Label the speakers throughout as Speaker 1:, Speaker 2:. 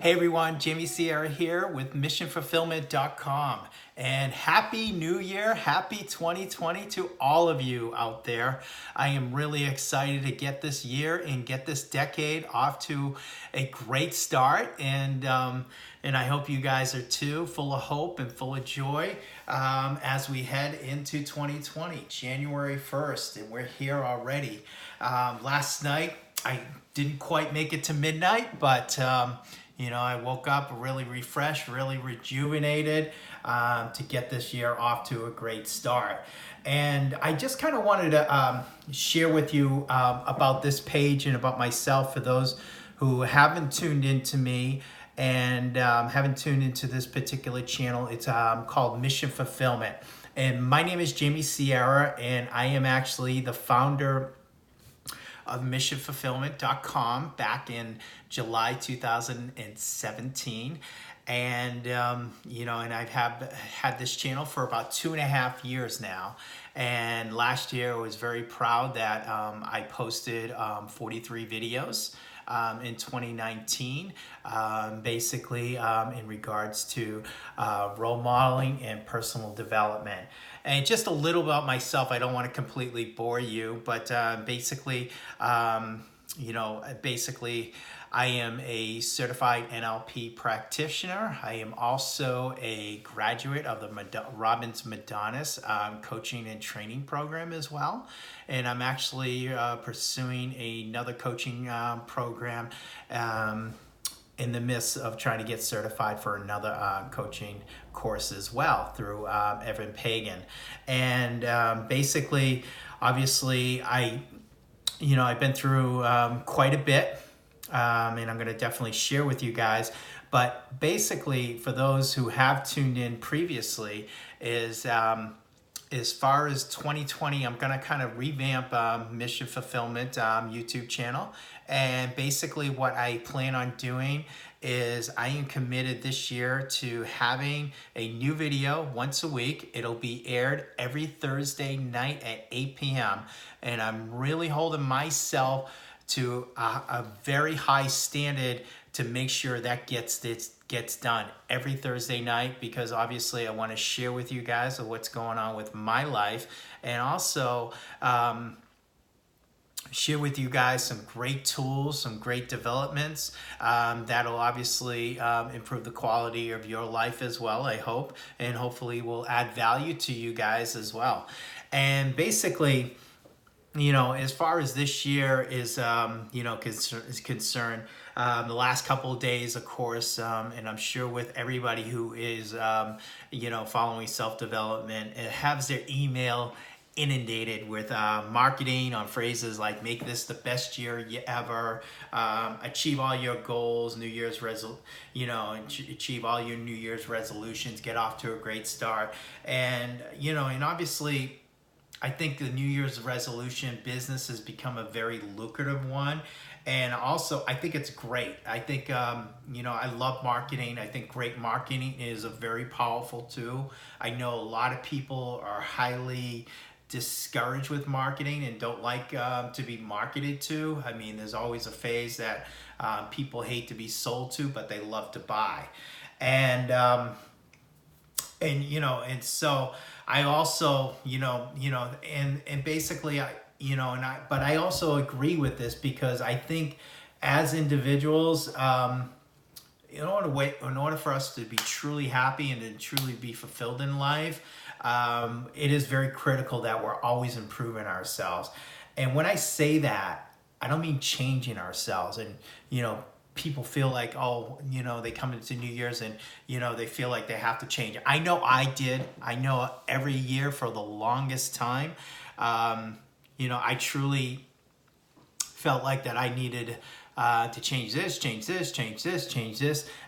Speaker 1: Hey everyone, Jamie Sierra here with missionfulfillment.com, and Happy New Year, Happy 2020 to all of you out there. I am really excited to get this year and get this decade off to a great start, and I hope you guys are too, full of hope and full of joy as we head into 2020, January 1st, and we're here already. Last night, I didn't quite make it to midnight, but I woke up really refreshed, really rejuvenated to get this year off to a great start. And I just kind of wanted to share with you about this page and about myself for those who haven't tuned into me and haven't tuned into this particular channel. It's called Mission Fulfillment. And my name is Jamie Sierra, and I am actually the founder of missionfulfillment.com back in July 2017. And, and I've had this channel for about 2.5 years now. And last year I was very proud that I posted 43 videos in 2019, basically in regards to role modeling and personal development. And just a little about myself. I don't want to completely bore you, but basically, I am a certified NLP practitioner. I am also a graduate of the Robbins Madonnas coaching and training program as well. And I'm actually pursuing another coaching program in the midst of trying to get certified for another coaching course as well through Evan Pagan. And basically, obviously, I've been through quite a bit, and I'm going to definitely share with you guys. But basically, for those who have tuned in previously, is as far as 2020, I'm going to kind of revamp Mission Fulfillment YouTube channel. And basically what I plan on doing is I am committed this year to having a new video once a week. It'll be aired every Thursday night at 8 p.m. And I'm really holding myself to a very high standard to make sure that gets done every Thursday night, because obviously I want to share with you guys what's going on with my life, and also share with you guys some great tools, some great developments that'll obviously improve the quality of your life as well, I hope, and hopefully will add value to you guys as well. And basically, as far as this year is concerned, the last couple of days, of course, and I'm sure with everybody who is, following self-development, it has their email inundated with marketing on phrases like "make this the best year ever," achieve all your goals, achieve all your New Year's resolutions, get off to a great start, and obviously, I think the New Year's resolution business has become a very lucrative one. And also, I think it's great. I think, I love marketing. I think great marketing is a very powerful tool. I know a lot of people are highly discouraged with marketing and don't like to be marketed to. I mean, there's always a phase that people hate to be sold to, but they love to buy. And so I also, and basically but I also agree with this, because I think as individuals, in order for us to be truly happy and to truly be fulfilled in life, it is very critical that we're always improving ourselves. And when I say that, I don't mean changing ourselves. And, people feel like, they come into New Year's and, they feel like they have to change. I know I did. I know every year for the longest time, I truly felt like that I needed to change this.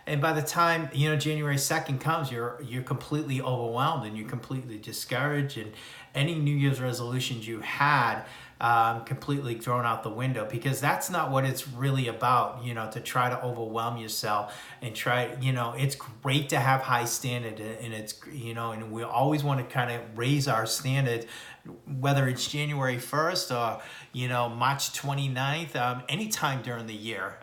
Speaker 1: And by the time, January 2nd comes, you're completely overwhelmed and you're completely discouraged. And any New Year's resolutions you had completely thrown out the window, because that's not what it's really about, to try to overwhelm yourself and try, it's great to have high standard, and it's, and we always want to kind of raise our standard, whether it's January 1st or, March 29th, anytime during the year.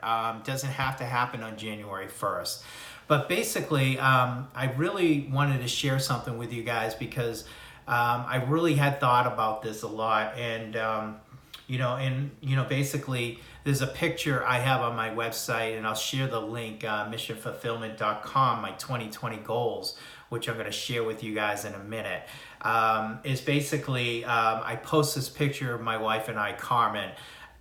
Speaker 1: Doesn't have to happen on January 1st. But basically, I really wanted to share something with you guys, because I really had thought about this a lot, and basically, there's a picture I have on my website, and I'll share the link, missionfulfillment.com, my 2020 goals, which I'm going to share with you guys in a minute. Is basically, I post this picture of my wife and I, Carmen,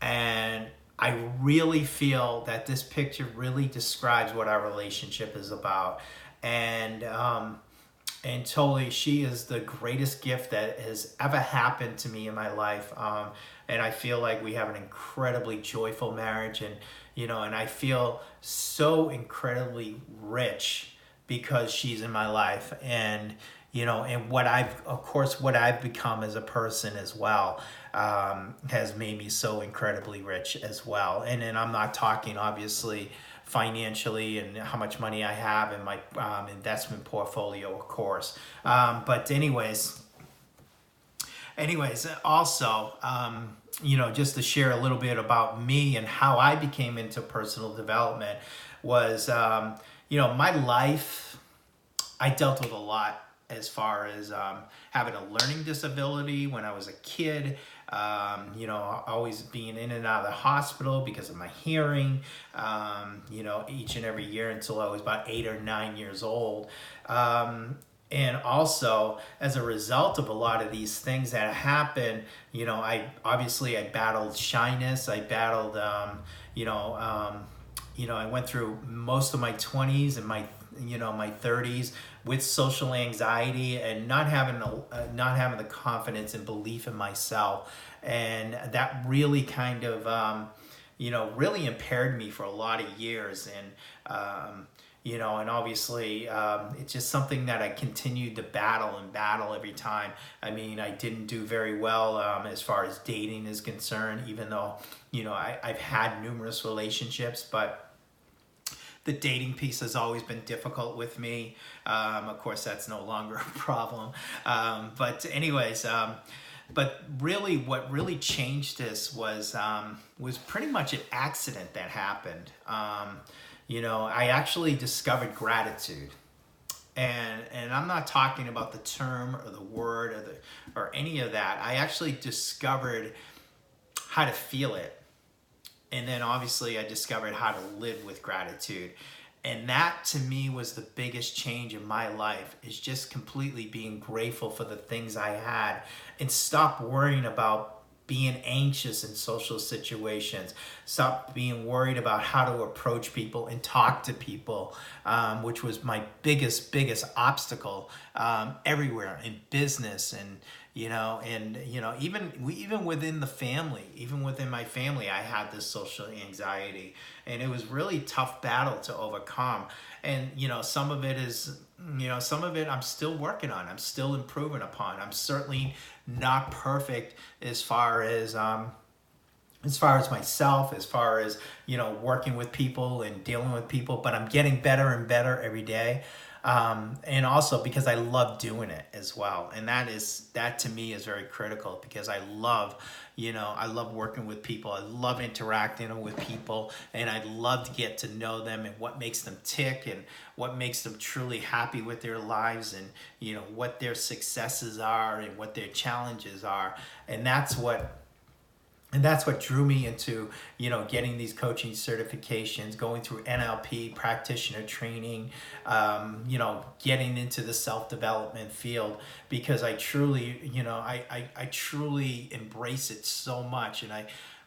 Speaker 1: and I really feel that this picture really describes what our relationship is about. And totally, she is the greatest gift that has ever happened to me in my life. And I feel like we have an incredibly joyful marriage, and and I feel so incredibly rich because she's in my life, and and what I've become as a person as well, has made me so incredibly rich as well. And then I'm not talking, obviously, financially and how much money I have in my investment portfolio, of course. But anyways, also, just to share a little bit about me and how I became into personal development was, my life, I dealt with a lot as far as having a learning disability when I was a kid, always being in and out of the hospital because of my hearing, each and every year until I was about 8 or 9 years old. And also, as a result of a lot of these things that happened, I battled shyness. I battled, I went through most of my 20s and my 30s with social anxiety and not having the confidence and belief in myself, and that really kind of really impaired me for a lot of years. And and obviously, it's just something that I continued to battle every time. I mean, I didn't do very well as far as dating is concerned, even though I've had numerous relationships, but the dating piece has always been difficult with me. Of course, that's no longer a problem. But anyways, but really, what really changed this was pretty much an accident that happened. I actually discovered gratitude, and I'm not talking about the term or the word or any of that. I actually discovered how to feel it. And then obviously I discovered how to live with gratitude. And that to me was the biggest change in my life, is just completely being grateful for the things I had and stop worrying about being anxious in social situations. Stop being worried about how to approach people and talk to people, which was my biggest obstacle everywhere in business, and even within the family, even within my family, I had this social anxiety, and it was really tough battle to overcome. And some of it I'm still working on. I'm still improving upon. I'm certainly not perfect as far as myself, as far as working with people and dealing with people, but I'm getting better and better every day. And also because I love doing it as well. And that to me is very critical, because I love working with people. I love interacting with people, and I love to get to know them and what makes them tick and what makes them truly happy with their lives, and what their successes are and what their challenges are. And that's what drew me into, getting these coaching certifications, going through NLP practitioner training, getting into the self-development field, because I truly, I truly embrace it so much. And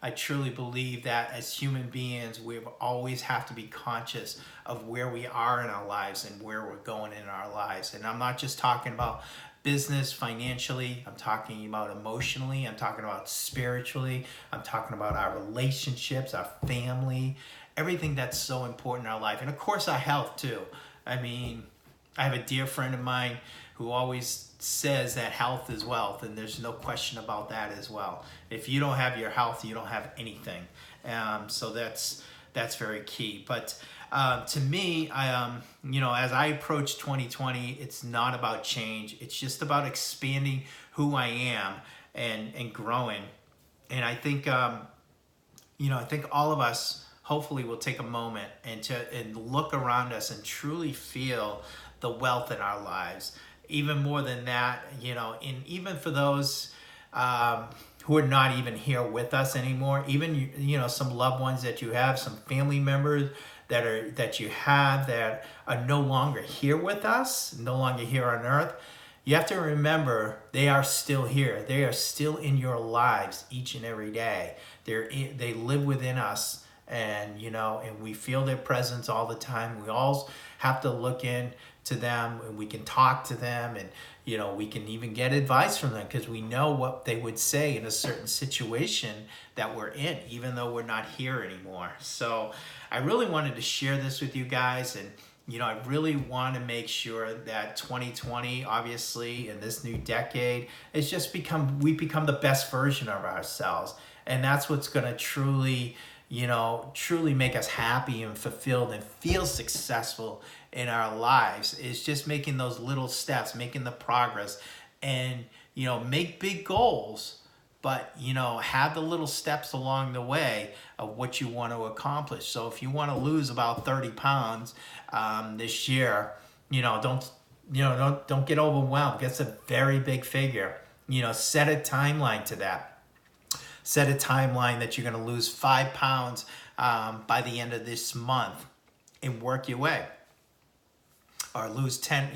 Speaker 1: I truly believe that as human beings, we always have to be conscious of where we are in our lives and where we're going in our lives. And I'm not just talking about business, financially, I'm talking about emotionally, I'm talking about spiritually, I'm talking about our relationships, our family, everything that's so important in our life. And of course, our health too. I mean, I have a dear friend of mine who always says that health is wealth, and there's no question about that as well. If you don't have your health, you don't have anything. So that's very key. But to me, as I approach 2020, it's not about change. It's just about expanding who I am and growing. And I think I think all of us hopefully will take a moment and look around us and truly feel the wealth in our lives. Even more than that, and even for those who are not even here with us anymore, even some loved ones that you have, some family members that you have that are no longer here with us, no longer here on earth. You have to remember they are still here. They are still in your lives each and every day. They live within us, and and we feel their presence all the time. We all have to look in to them, and we can talk to them, and we can even get advice from them because we know what they would say in a certain situation that we're in, even though we're not here anymore. So I really wanted to share this with you guys, and I really want to make sure that 2020, obviously, in this new decade, is just we become the best version of ourselves. And that's what's going to truly make us happy and fulfilled and feel successful in our lives, is just making those little steps, making the progress, and, make big goals, but, have the little steps along the way of what you want to accomplish. So if you want to lose about 30 pounds this year, don't get overwhelmed. It's a very big figure. Set a timeline to that. Set a timeline that you're going to lose 5 pounds by the end of this month and work your way. Or lose 10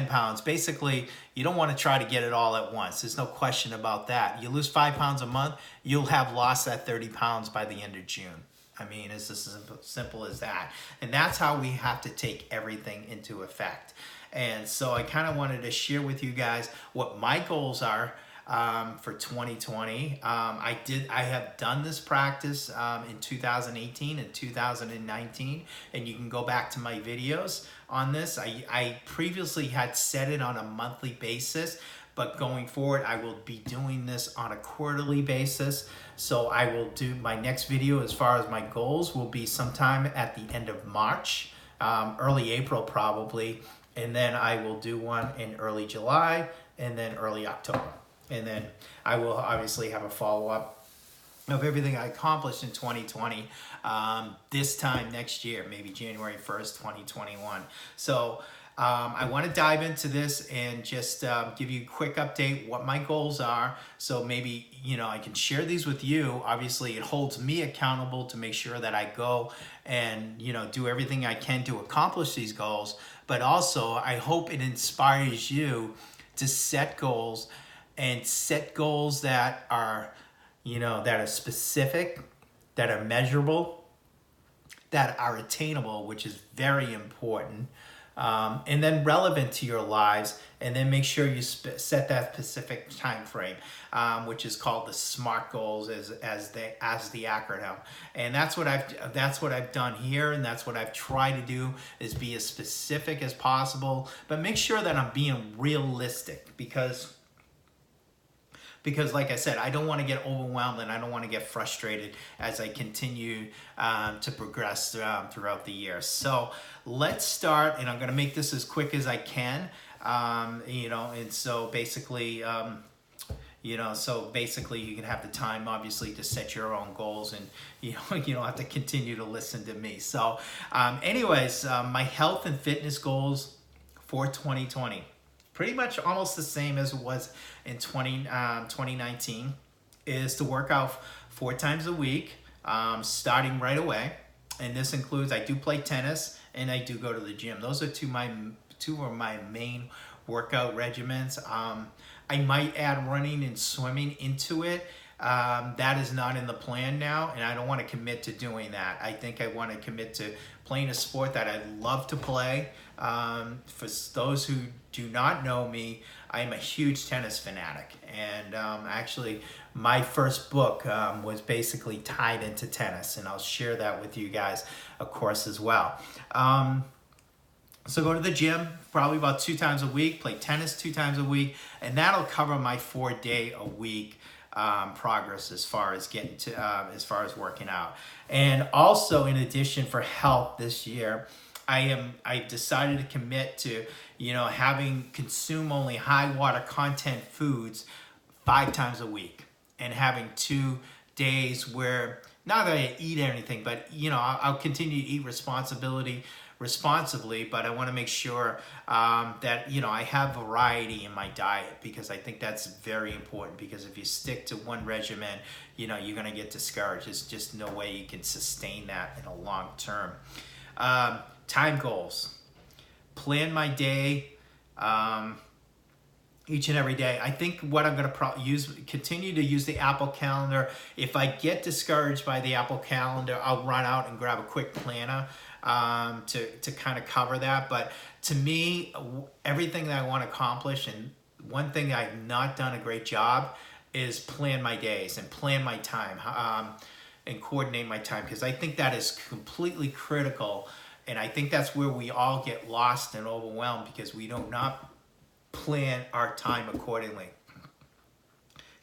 Speaker 1: pounds. Basically, you don't want to try to get it all at once. There's no question about that. You lose 5 pounds a month, you'll have lost that 30 pounds by the end of June. I mean, it's just as simple as that. And that's how we have to take everything into effect. And so I kind of wanted to share with you guys what my goals are for 2020. I have done this practice in 2018 and 2019, and you can go back to my videos on this. I previously had set it on a monthly basis, but going forward, I will be doing this on a quarterly basis. So I will do my next video as far as my goals will be sometime at the end of March, early April probably, and then I will do one in early July and then early October. And then I will obviously have a follow-up of everything I accomplished in 2020 this time next year, maybe January 1st, 2021. So I want to dive into this and just give you a quick update what my goals are. So maybe, I can share these with you. Obviously, it holds me accountable to make sure that I go and, do everything I can to accomplish these goals. But also, I hope it inspires you to set goals, and set goals that are, that are specific, that are measurable, that are attainable, which is very important, and then relevant to your lives. And then make sure you set that specific time frame, which is called the SMART goals as the acronym. And that's what I've done here, and that's what I've tried to do, is be as specific as possible, but make sure that I'm being realistic, because like I said, I don't want to get overwhelmed and I don't want to get frustrated as I continue to progress throughout the year. So let's start, and I'm going to make this as quick as I can. And so basically, you can have the time, obviously, to set your own goals, and you don't have to continue to listen to me. So anyways, my health and fitness goals for 2020. Pretty much almost the same as it was in 2019, is to work out 4 times a week, starting right away. And this includes, I do play tennis and I do go to the gym. Those are two of my main workout regimens. I might add running and swimming into it. That is not in the plan now, and I don't want to commit to doing that. I think I want to commit to playing a sport that I love to play. For those who do not know me, I am a huge tennis fanatic, and actually my first book was basically tied into tennis, and I'll share that with you guys, of course, as well. So go to the gym probably about 2 times a week, play tennis 2 times a week, and that'll cover my 4 day a week progress as far as getting to as far as working out. And also, in addition, for health this year, I decided to commit to having consume only high water content foods 5 times a week, and having 2 days where not that I eat anything, but I'll continue to eat responsibly, but I want to make sure that I have variety in my diet, because I think that's very important. Because if you stick to one regimen, you're going to get discouraged. There's just no way you can sustain that in a long term. Time goals. Plan my day. Each and every day. I think what I'm going to continue to use the Apple Calendar. If I get discouraged by the Apple Calendar, I'll run out and grab a quick planner to kind of cover that. But to me, everything that I want to accomplish, and one thing I've not done a great job, is plan my days and plan my time and coordinate my time, because I think that is completely critical. And I think that's where we all get lost and overwhelmed, because we do not plan our time accordingly.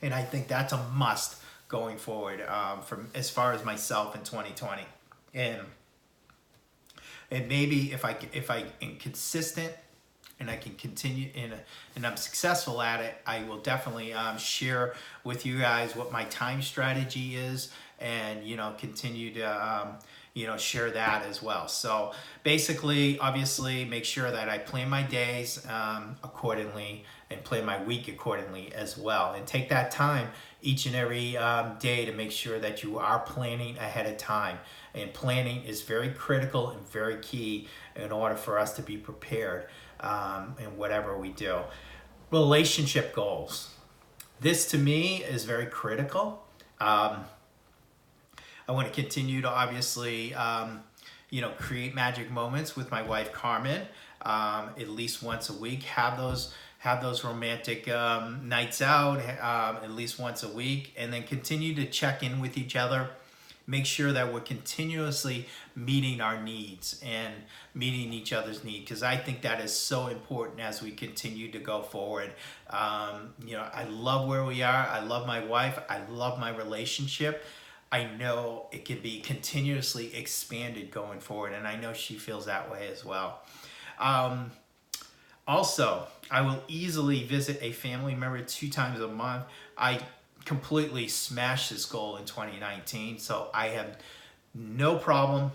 Speaker 1: And I think that's a must going forward from as far as myself in 2020. And maybe if I am consistent and I can continue and I'm successful at it, I will definitely share with you guys what my time strategy is, and continue to share that as well. So basically, obviously, make sure that I plan my days accordingly, and plan my week accordingly as well. And take that time each and every day to make sure that you are planning ahead of time. And planning is very critical and very key in order for us to be prepared in whatever we do. Relationship goals. This to me is very critical. I want to continue to obviously, create magic moments with my wife Carmen, at least once a week. Have those romantic nights out at least once a week, and then continue to check in with each other. Make sure that we're continuously meeting our needs and meeting each other's needs, because I think that is so important as we continue to go forward. I love where we are. I love my wife. I love my relationship. I know it can be continuously expanded going forward, and I know she feels that way as well. Also, I will easily visit a family member 2 times a month. I completely smashed this goal in 2019, so I have no problem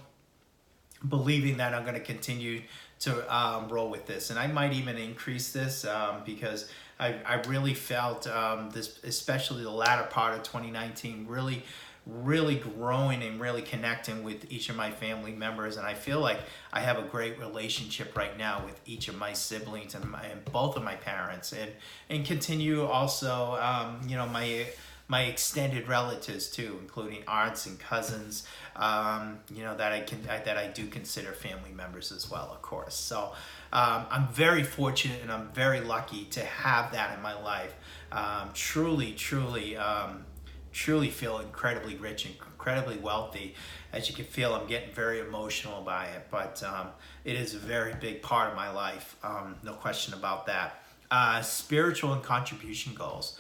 Speaker 1: believing that I'm going to continue to roll with this, and I might even increase this because I really felt this, especially the latter part of 2019, really growing and really connecting with each of my family members. And I feel like I have a great relationship right now with each of my siblings and both of my parents, and continue also my extended relatives too, including aunts and cousins, that I do consider family members as well, of course. So I'm very fortunate and I'm very lucky to have that in my life. Truly feel incredibly rich and incredibly wealthy. As you can feel, I'm getting very emotional by it, but it is a very big part of my life, no question about that. Spiritual and contribution goals.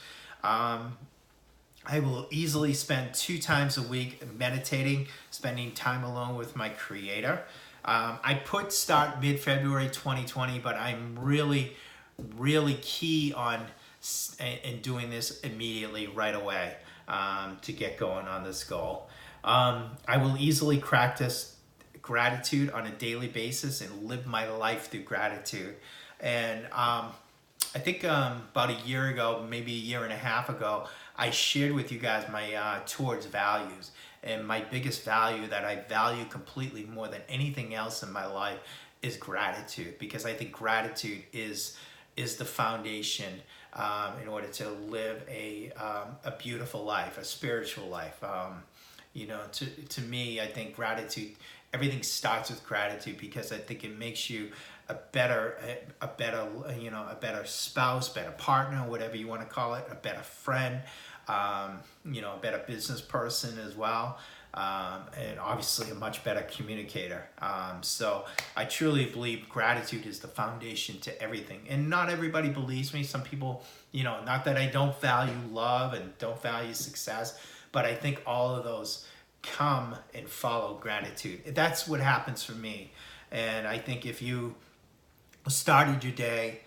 Speaker 1: I will easily spend 2 times a week meditating, spending time alone with my Creator. I put start mid-February 2020, but I'm really key on doing this immediately right away. To get going on this goal. I will easily practice gratitude on a daily basis and live my life through gratitude. And I think about a year ago, maybe a year and a half ago, I shared with you guys my towards values. And my biggest value that I value completely more than anything else in my life is gratitude, because I think gratitude is the foundation in order to live a beautiful life, a spiritual life. To me, I think gratitude, everything starts with gratitude, because I think it makes you a better spouse, better partner, whatever you want to call it, a better friend, a better business person as well. and obviously a much better communicator. So I truly believe gratitude is the foundation to everything. And not everybody believes me. Some people, not that I don't value love and don't value success, but I think all of those come and follow gratitude. That's what happens for me. And I think if you started your day,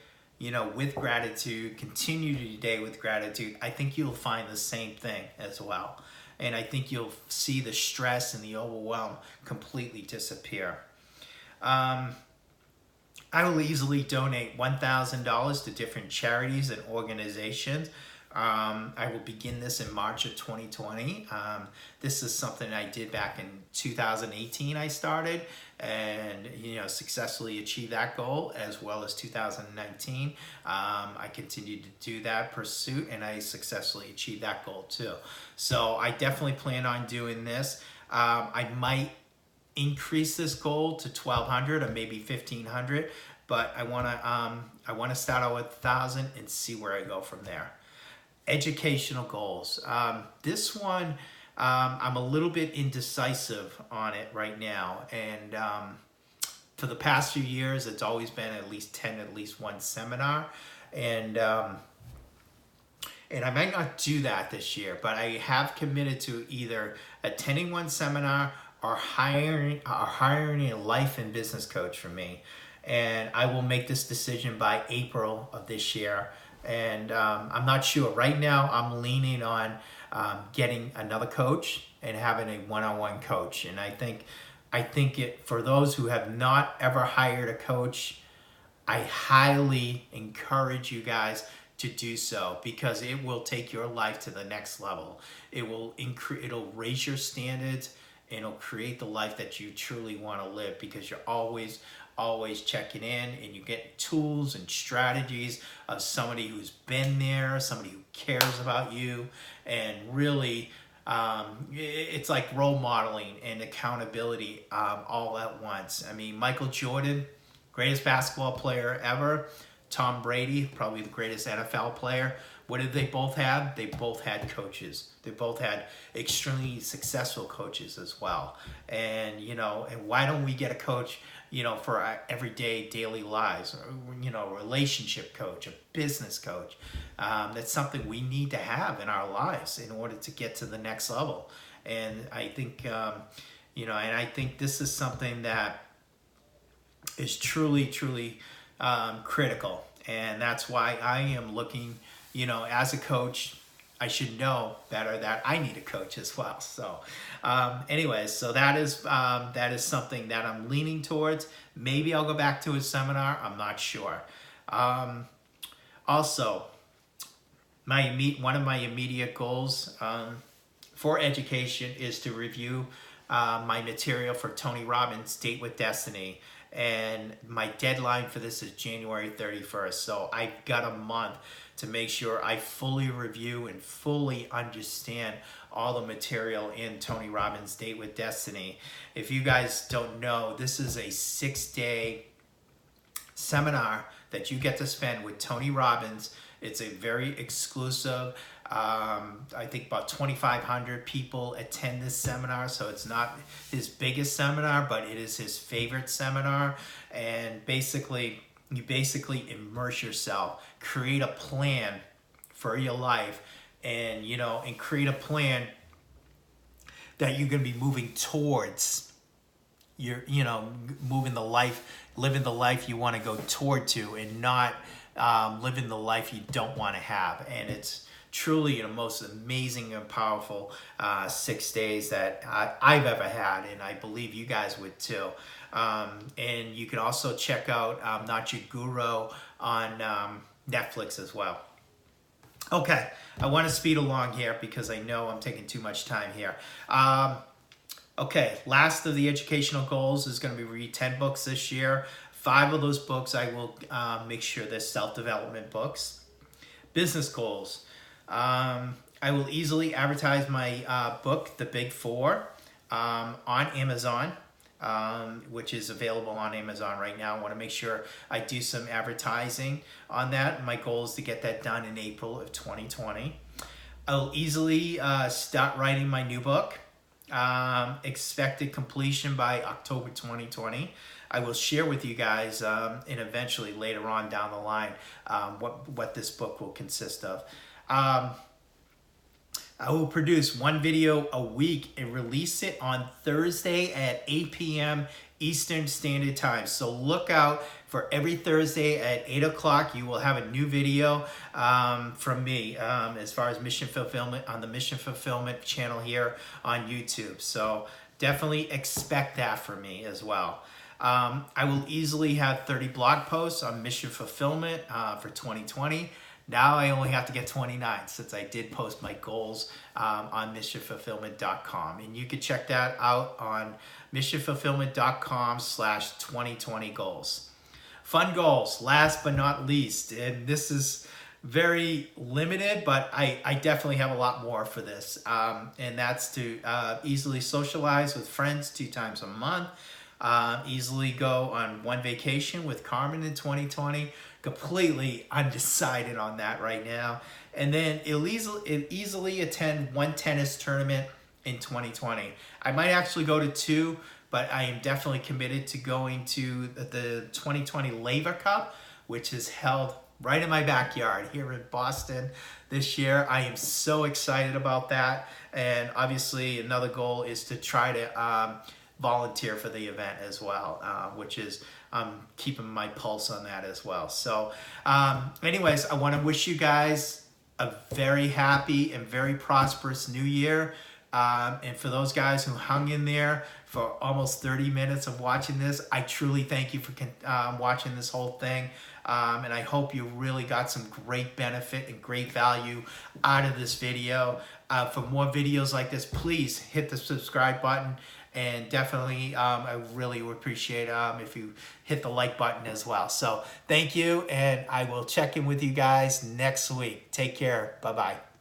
Speaker 1: with gratitude, continue your day with gratitude, I think you'll find the same thing as well. And I think you'll see the stress and the overwhelm completely disappear. I will easily donate $1,000 to different charities and organizations. I will begin this in March of 2020. This is something I did back in 2018 I started, and successfully achieved that goal, as well as 2019. I continued to do that pursuit, and I successfully achieved that goal too. So I definitely plan on doing this. I might increase this goal to 1,200 or maybe 1,500, but I want to start out with 1,000 and see where I go from there. Educational goals. This one, I'm a little bit indecisive on it right now, and for the past few years, it's always been at least one seminar, and I might not do that this year, but I have committed to either attending one seminar or hiring a life and business coach for me, and I will make this decision by April of this year. And I'm not sure. Right now, I'm leaning on getting another coach and having a one-on-one coach. And I think it, for those who have not ever hired a coach, I highly encourage you guys to do so, because it will take your life to the next level. It'll raise your standards, and it'll create the life that you truly want to live, because you're always checking in, and you get tools and strategies of somebody who's been there, somebody who cares about you, and really it's like role modeling and accountability all at once. I mean, Michael Jordan, greatest basketball player ever. Tom Brady, probably the greatest NFL player. What did they both have? They both had coaches. They both had extremely successful coaches as well. And, and why don't we get a coach, for our everyday daily lives, or, a relationship coach, a business coach? That's something we need to have in our lives in order to get to the next level. And I think, and I think this is something that is truly, truly critical. And that's why I am looking, as a coach, I should know better that I need a coach as well. So anyways, so that is something that I'm leaning towards. Maybe I'll go back to a seminar. I'm not sure. Also, one of my immediate goals for education is to review my material for Tony Robbins' Date with Destiny. And my deadline for this is January 31st. So I've got a month to make sure I fully review and fully understand all the material in Tony Robbins' Date with Destiny. If you guys don't know, this is a 6-day seminar that you get to spend with Tony Robbins. It's a very exclusive, I think about 2,500 people attend this seminar, so it's not his biggest seminar, but it is his favorite seminar. And you basically immerse yourself, create a plan for your life, and and create a plan that you're going to be moving towards. Living the life you want to go toward to, and not living the life you don't want to have. And it's truly the most amazing and powerful 6 days that I've ever had, and I believe you guys would too. And you can also check out Not Your Guru on Netflix as well. Okay, I want to speed along here because I know I'm taking too much time here. Okay, last of the educational goals is going to be read 10 books this year. 5 of those books I will make sure they're self-development books. Business goals. I will easily advertise my book, The Big Four, on Amazon, which is available on Amazon right now. I want to make sure I do some advertising on that. My goal is to get that done in April of 2020. I'll easily start writing my new book. expected completion by October 2020. I will share with you guys and eventually later on down the line what this book will consist of. I will produce one video a week and release it on Thursday at 8 p.m. Eastern Standard Time. So look out for every Thursday at 8 o'clock. You will have a new video from me as far as mission fulfillment on the Mission Fulfillment channel here on YouTube. So definitely expect that from me as well. I will easily have 30 blog posts on mission fulfillment for 2020. Now I only have to get 29 since I did post my goals on missionfulfillment.com. And you can check that out on missionfulfillment.com/2020 goals. Fun goals, last but not least. And this is very limited, but I definitely have a lot more for this. And that's to easily socialize with friends 2 times a month. Easily go on one vacation with Carmen in 2020. Completely undecided on that right now. And then it'll easily attend one tennis tournament in 2020. I might actually go to 2, but I am definitely committed to going to the 2020 Laver Cup, which is held right in my backyard here in Boston this year. I am so excited about that. And obviously another goal is to try to volunteer for the event as well, which is keeping my pulse on that as well. So anyways, I want to wish you guys a very happy and very prosperous new year. And for those guys who hung in there for almost 30 minutes of watching this, I truly thank you for watching this whole thing. And I hope you really got some great benefit and great value out of this video. For more videos like this, please hit the subscribe button. And definitely, I really would appreciate if you hit the like button as well. So thank you, and I will check in with you guys next week. Take care. Bye-bye.